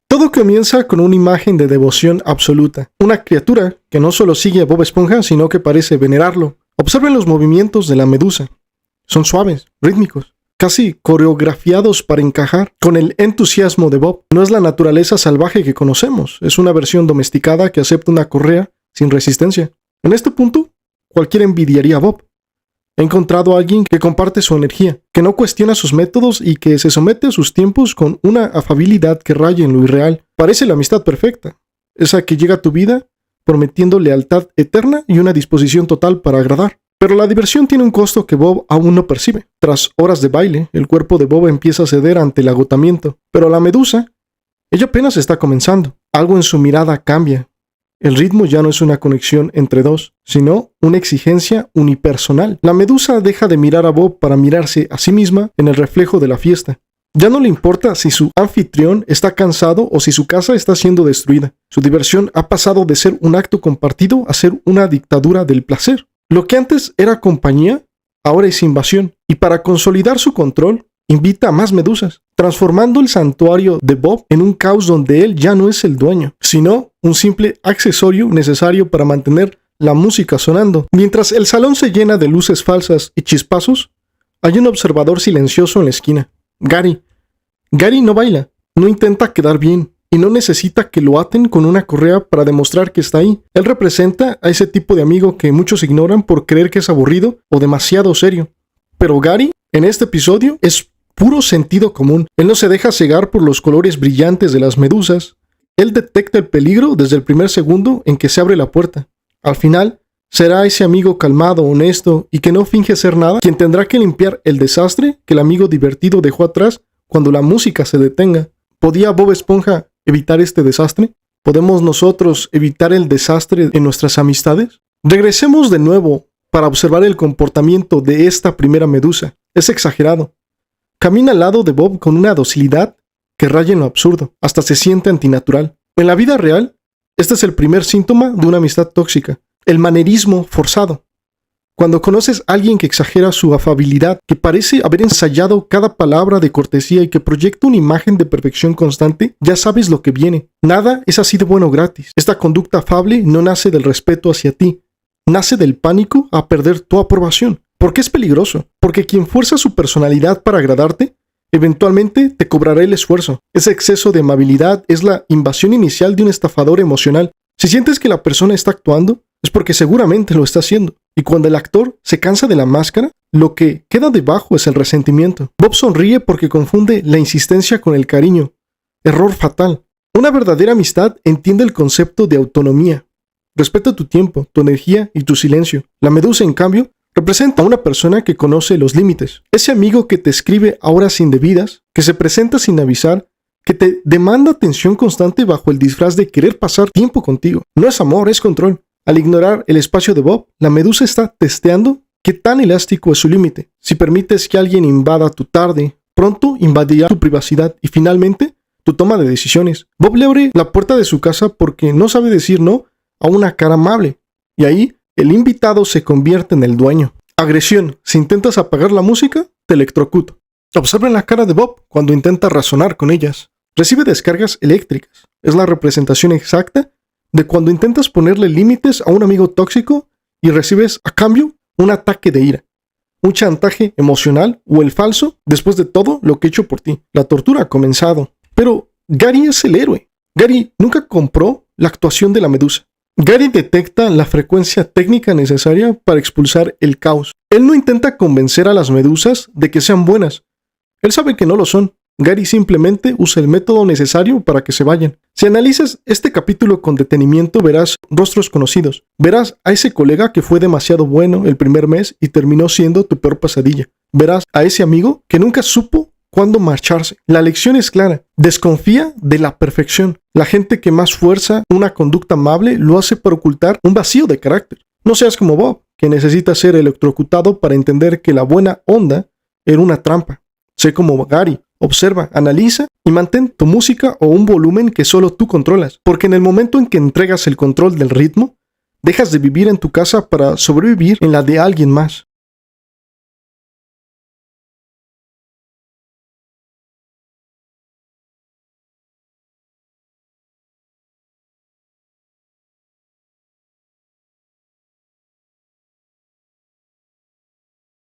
Todo comienza con una imagen de devoción absoluta. Una criatura que no solo sigue a Bob Esponja, sino que parece venerarlo. Observen los movimientos de la medusa. Son suaves, rítmicos, casi coreografiados para encajar con el entusiasmo de Bob. No es la naturaleza salvaje que conocemos, es una versión domesticada que acepta una correa sin resistencia. En este punto, cualquiera envidiaría a Bob. He encontrado a alguien que comparte su energía, que no cuestiona sus métodos y que se somete a sus tiempos con una afabilidad que raya en lo irreal. Parece la amistad perfecta, esa que llega a tu vida prometiendo lealtad eterna y una disposición total para agradar. Pero la diversión tiene un costo que Bob aún no percibe. Tras horas de baile, el cuerpo de Bob empieza a ceder ante el agotamiento. Pero la medusa, ella apenas está comenzando. Algo en su mirada cambia. El ritmo ya no es una conexión entre dos, sino una exigencia unipersonal. La medusa deja de mirar a Bob para mirarse a sí misma en el reflejo de la fiesta. Ya no le importa si su anfitrión está cansado o si su casa está siendo destruida. Su diversión ha pasado de ser un acto compartido a ser una dictadura del placer. Lo que antes era compañía, ahora es invasión. Y para consolidar su control, invita a más medusas, transformando el santuario de Bob en un caos donde él ya no es el dueño, sino un simple accesorio necesario para mantener la música sonando. Mientras el salón se llena de luces falsas y chispazos, hay un observador silencioso en la esquina. Gary. Gary no baila, no intenta quedar bien, y no necesita que lo aten con una correa para demostrar que está ahí. Él representa a ese tipo de amigo que muchos ignoran por creer que es aburrido o demasiado serio. Pero Gary, en este episodio, es puro sentido común. Él no se deja cegar por los colores brillantes de las medusas. Él detecta el peligro desde el primer segundo en que se abre la puerta. Al final, será ese amigo calmado, honesto y que no finge ser nada quien tendrá que limpiar el desastre que el amigo divertido dejó atrás cuando la música se detenga. ¿Podía Bob Esponja evitar este desastre? ¿Podemos nosotros evitar el desastre en nuestras amistades? Regresemos de nuevo para observar el comportamiento de esta primera medusa. Es exagerado. Camina al lado de Bob con una docilidad que raya en lo absurdo, hasta se siente antinatural. En la vida real, este es el primer síntoma de una amistad tóxica, el manerismo forzado. Cuando conoces a alguien que exagera su afabilidad, que parece haber ensayado cada palabra de cortesía y que proyecta una imagen de perfección constante, ya sabes lo que viene. Nada es así de bueno gratis. Esta conducta afable no nace del respeto hacia ti, nace del pánico a perder tu aprobación. ¿Por qué es peligroso? Porque quien fuerza su personalidad para agradarte, eventualmente te cobrará el esfuerzo. Ese exceso de amabilidad es la invasión inicial de un estafador emocional. Si sientes que la persona está actuando, es porque seguramente lo está haciendo. Y cuando el actor se cansa de la máscara, lo que queda debajo es el resentimiento. Bob sonríe porque confunde la insistencia con el cariño. Error fatal. Una verdadera amistad entiende el concepto de autonomía. Respeta tu tiempo, tu energía y tu silencio. La medusa, en cambio, representa a una persona que conoce los límites. Ese amigo que te escribe a horas indebidas, que se presenta sin avisar, que te demanda atención constante bajo el disfraz de querer pasar tiempo contigo. No es amor, es control. Al ignorar el espacio de Bob, la medusa está testeando qué tan elástico es su límite. Si permites que alguien invada tu tarde, pronto invadirá tu privacidad y finalmente tu toma de decisiones. Bob le abre la puerta de su casa porque no sabe decir no a una cara amable. Y ahí el invitado se convierte en el dueño. Agresión. Si intentas apagar la música, te electrocuto. Observen la cara de Bob cuando intenta razonar con ellas. Recibe descargas eléctricas. Es la representación exacta de cuando intentas ponerle límites a un amigo tóxico y recibes a cambio un ataque de ira, un chantaje emocional o el falso después de todo lo que he hecho por ti. La tortura ha comenzado. Pero Gary es el héroe. Gary nunca compró la actuación de la medusa. Gary detecta la frecuencia técnica necesaria para expulsar el caos. Él no intenta convencer a las medusas de que sean buenas. Él sabe que no lo son. Gary simplemente usa el método necesario para que se vayan. Si analizas este capítulo con detenimiento, verás rostros conocidos. Verás a ese colega que fue demasiado bueno el primer mes y terminó siendo tu peor pesadilla. Verás a ese amigo que nunca supo cuándo marcharse. La lección es clara. Desconfía de la perfección. La gente que más fuerza una conducta amable lo hace para ocultar un vacío de carácter. No seas como Bob, que necesita ser electrocutado para entender que la buena onda era una trampa. Sé como Gary. Observa, analiza y mantén tu música o un volumen que solo tú controlas. Porque en el momento en que entregas el control del ritmo, dejas de vivir en tu casa para sobrevivir en la de alguien más.